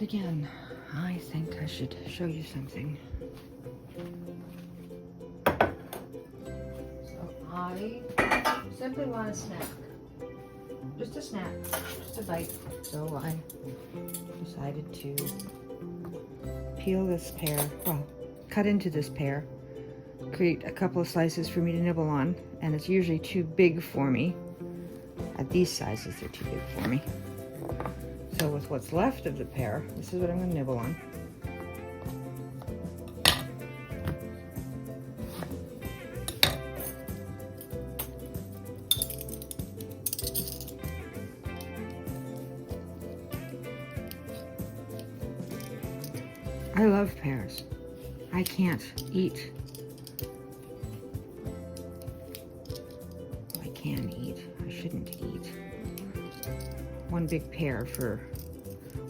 it again. I think I should show you something. So I simply want a snack. Just a snack, just a bite. So I decided to peel this pear, well, cut into this pear, create a couple of slices for me to nibble on, and it's usually too big for me. At these sizes, they're too big for me. So with what's left of the pear, this is what I'm going to nibble on. I love pears. I can't eat. I can eat. I shouldn't eat one big pear for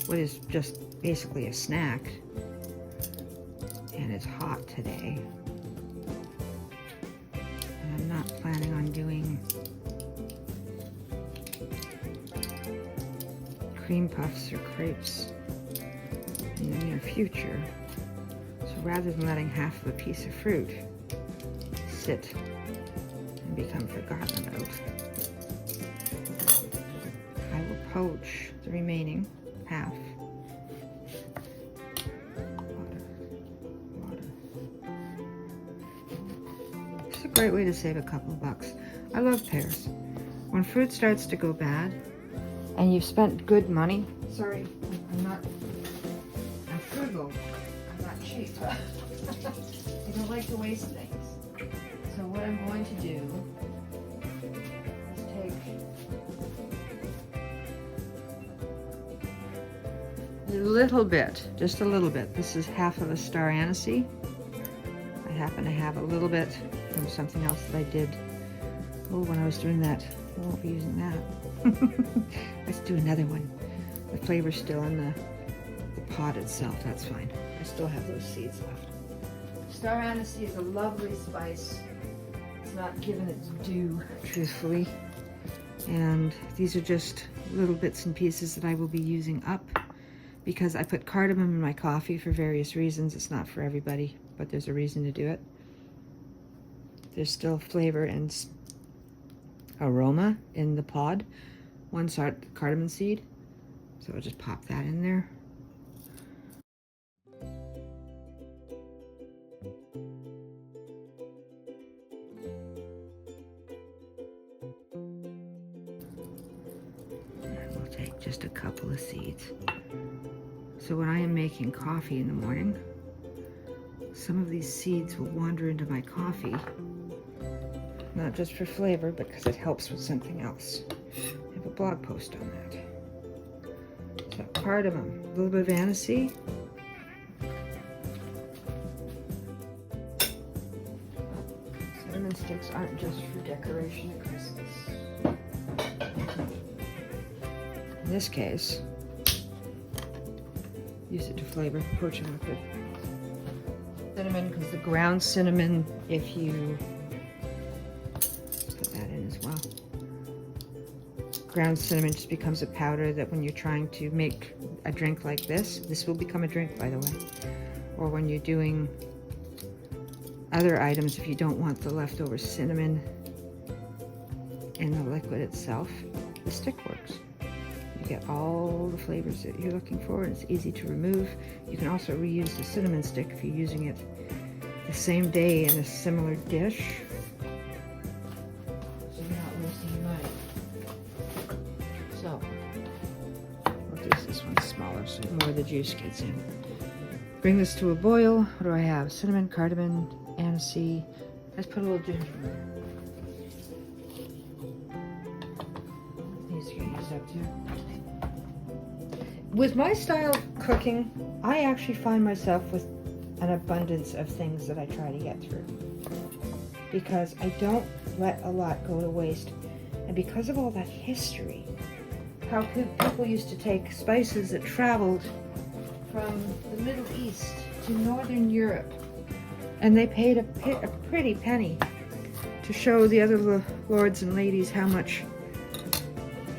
what is just basically a snack. And it's hot today. And I'm not planning on doing cream puffs or crepes in the near future. So rather than letting half of a piece of fruit sit and become forgotten about, I will poach the remaining half. Water. It's a great way to save a couple of bucks. I love pears. When fruit starts to go bad and you've spent good money, sorry, I'm frugal. I'm not cheap. I don't like to waste things. So what I'm going to do is take a little bit, just a little bit. This is half of a star anise. I happen to have a little bit from something else that I did. Oh, when I was doing that, I won't be using that. Let's do another one. The flavor's still in the pod itself, that's fine. I still have those seeds left. Star anise is a lovely spice. It's not given its due, truthfully. And these are just little bits and pieces that I will be using up because I put cardamom in my coffee for various reasons. It's not for everybody, but there's a reason to do it. There's still flavor and aroma in the pod. One cardamom seed. So I'll just pop that in there. And we'll take just a couple of seeds. So when I am making coffee in the morning, some of these seeds will wander into my coffee, not just for flavor, but because it helps with something else. I have a blog post on that. So cardamom, a little bit of anise. Cinnamon sticks aren't just for decoration at Christmas. In this case, use it to flavor poaching liquid. Cinnamon, because the ground cinnamon, if you put that in as well. Ground cinnamon just becomes a powder that when you're trying to make a drink like this will become a drink, by the way. Or when you're doing other items, if you don't want the leftover cinnamon in the liquid itself, the stick works. You get all the flavors that you're looking for, and it's easy to remove. You can also reuse the cinnamon stick if you're using it the same day in a similar dish. So you're not wasting your money. So, we'll do this one smaller so more of the juice gets in. Bring this to a boil. What do I have? Cinnamon, cardamom, anise. Let's put a little ginger in there. These are going to use up too. With my style of cooking, I actually find myself with an abundance of things that I try to get through. Because I don't let a lot go to waste. And because of all that history, how people used to take spices that traveled from the Middle East to Northern Europe, and they paid a pretty penny to show the other lords and ladies how much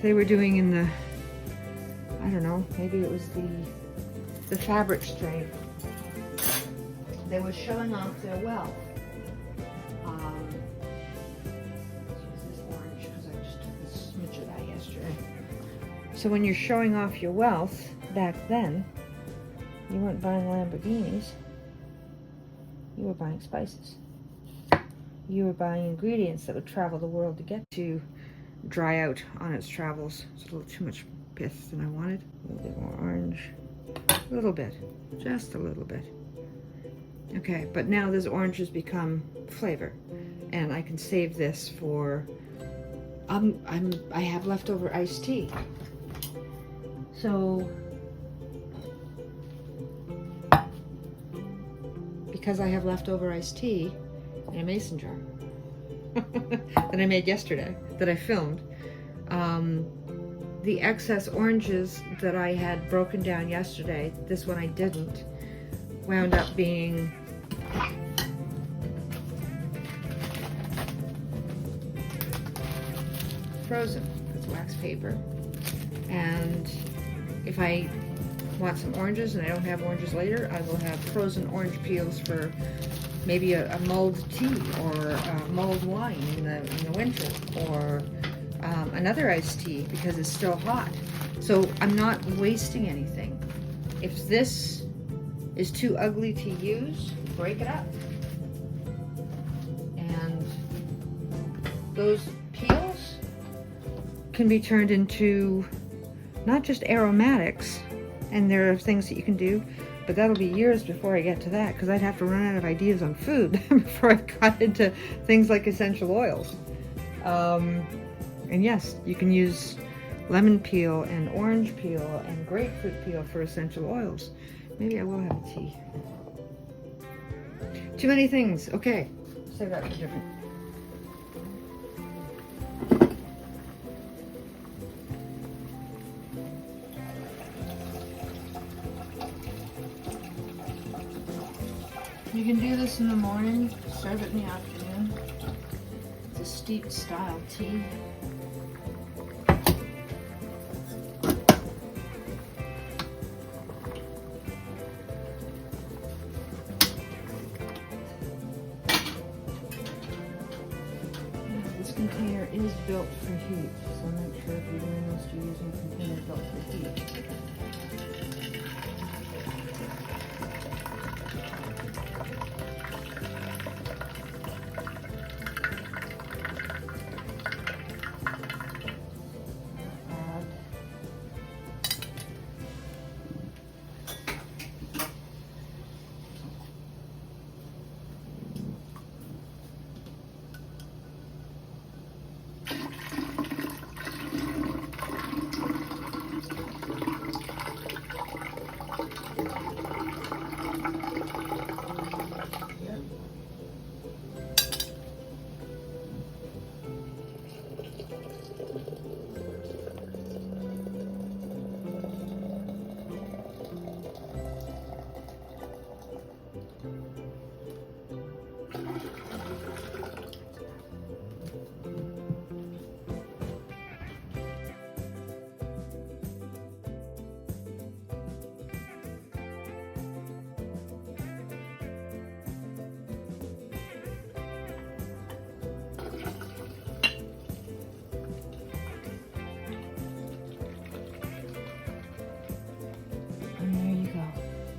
they were doing in the, I don't know, maybe it was the the fabric strain. They were showing off their wealth. Let's use this orange because I just took a smidge of that yesterday. So when you're showing off your wealth back then, you weren't buying Lamborghinis. You were buying spices. You were buying ingredients that would travel the world to get to dry out on its travels. It's a little too much pith than I wanted. A little bit more orange. A little bit. Just a little bit. Okay, but now this orange has become flavor. And I can save this for... I have leftover iced tea. So... because I have leftover iced tea in a mason jar that I made yesterday, that I filmed, the excess oranges that I had broken down yesterday, this one I didn't, wound up being frozen. It's wax paper. And if I want some oranges and I don't have oranges later, I will have frozen orange peels for maybe a mulled tea or a mulled wine in the winter, or another iced tea because it's still hot. So I'm not wasting anything. If this is too ugly to use, break it up. And those peels can be turned into not just aromatics, and there are things that you can do, but that'll be years before I get to that, because I'd have to run out of ideas on food before I got into things like essential oils. And yes, you can use lemon peel and orange peel and grapefruit peel for essential oils. Maybe I will have a tea. Too many things. Okay, save that for different. You can do this in the morning, serve it in the afternoon. It's a steeped style tea. This container is built for heat, so make sure if you're doing this, you're using a container built for heat.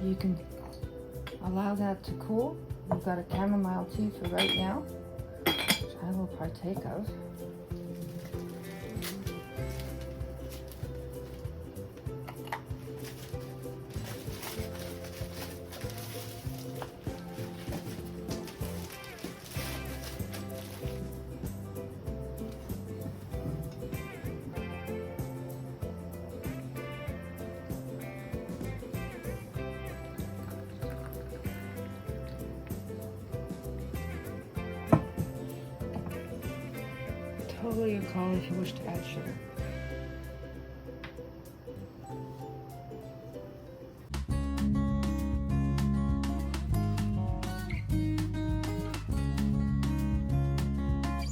You can allow that to cool. We've got a chamomile tea for right now, which I will partake of. Totally your call if you wish to add sugar.